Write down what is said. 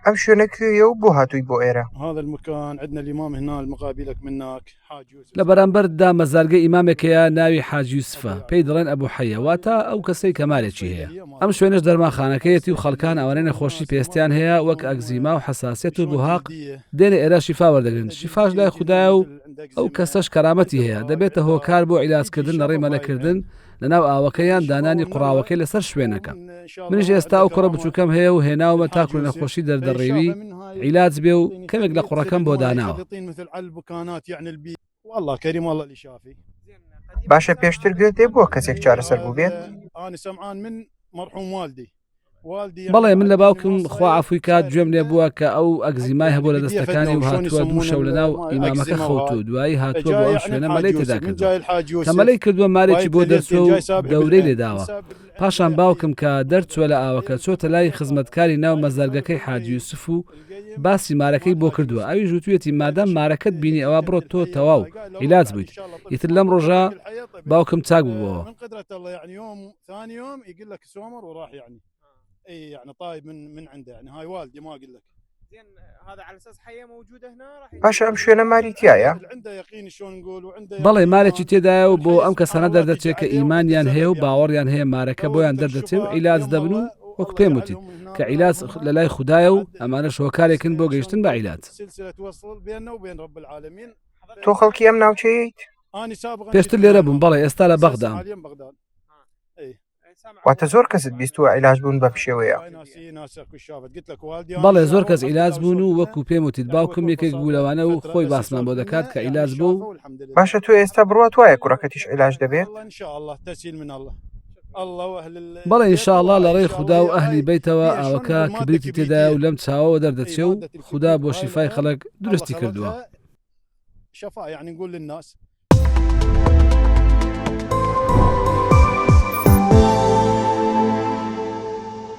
ئەم شوێنە کوێیە و بۆ هاتووی بۆ ئێرە؟ هذا المكان عندنا الإمام هنا المقابلك منك حاج يوسف. لە بەرامبەردا مەزارگە ئیمامێکەیە ناوی حاج یوسفە، پێی دەڵێن ئەبوو حەیە، واتە ئەو کەسەی کە مالێکی هەیە. ئەم شوێنش دەرمانخانەکەیەتی و خەڵکان ئەوانەی نەخۆشی پێستیان هەیە وەک ئەگزیما و حەساسیەت و بوهاق دێنێ ئێرە شیفا وەردەگرن. شیفاش لای خوددایە و ئەو کەسەش کەرامەتی هەیە، دەبێتە هۆکار بۆ عیلاسکردن لە ڕێی مەلەکردن لەناو ئاوەکەیان دانانی قوڕاوەکەی لەسەر شوێنەکە. منیش ئێستا ئەو کوڕە بچووکەم هەیە و هێناومە تاکو نەخۆشی دەردەڕێوی عیلاج بێ و کەمێک لە قوڕەکەم بۆ داناوە. والله كريم والله اللي شافي. باشە پێشتر گوێت دێ بۆ کەسێک چارەسەر بوو بێت؟ أنا سمعان من مرحوم والدي. بەڵێ من لە باوکم خوا عەفوی کات گوێم لێ بووە کە ئەو ئەگزیمای هەبوو لە دەستەکانی و هاتووە دوو شەو لەناو ئیمامەکە خەوتو دوایی هاتووە بۆ ئەو شوێنە مەلەی تێدا کردووە. کە مەلەی کردووە مارێکی بۆ دەرچوە و دەورەی لێداوە. پاشان باوکم کە دەرچووە لە ئاوەکە چۆتە لای خزمەتکاری ناو مەزارگەکەی حاج یوسف و باسی مارەکەی بۆ کردووە. ئەوی ژووتوێتی مادەم مارەکەت بینی ئەوە بڕۆ تۆ تەواو عیلاج بوویت. ئیتر لەم ڕۆژە باوکم چاک بووەوە. اي يعني طايب من عنده يعني هاي والدي ما اقول لك. زين هذا على اساس حيه موجوده هنا راح باشە ئەم شوێنە ماری تایە؟ عنده يقين شلون نقول وعنده. بەڵێ مارێکی تێدایە و بۆ ئەم کەسانە دەردەچێت کە ئیمانیان هەیە و باوەڕیان هەیە مارەکە بۆیان دەردەچێت و عیلاج دەبن و وەک پێم وتیت کە عیلاج لە لای خوددایە و ئەمانە شۆکارێکن بۆ گەیشتن بە عیلاج. تۆ خەڵکی ئەم ناوچەیەیت؟ پێشتر لێرە بووم بەڵێ ئێستا لە بەغدام. واتە زۆر کەست بیستووە عیلاج بوون بە پشێوەیە؟ بەڵێ زۆر کەس عیلاج بوون و وەکو پێم وتیت باوکم یەکێک بوو لەوانە و خۆی باسمان بۆ دەکات کە عیلاج بوو. باشە تۆ ئێستا بڕوات وایە کوڕەکەتیش عیلاج دەبێت؟ بەڵێ ئینشاءڵڵا لە ڕێی خودا و ئەهلی بیتەوە ئاوەکە کبریتی تێدایە و لەم چاوەوە دەردەچێ و خودا بۆ شیفای خەڵک درستی کردووە. شفاء يعني نقول للناس.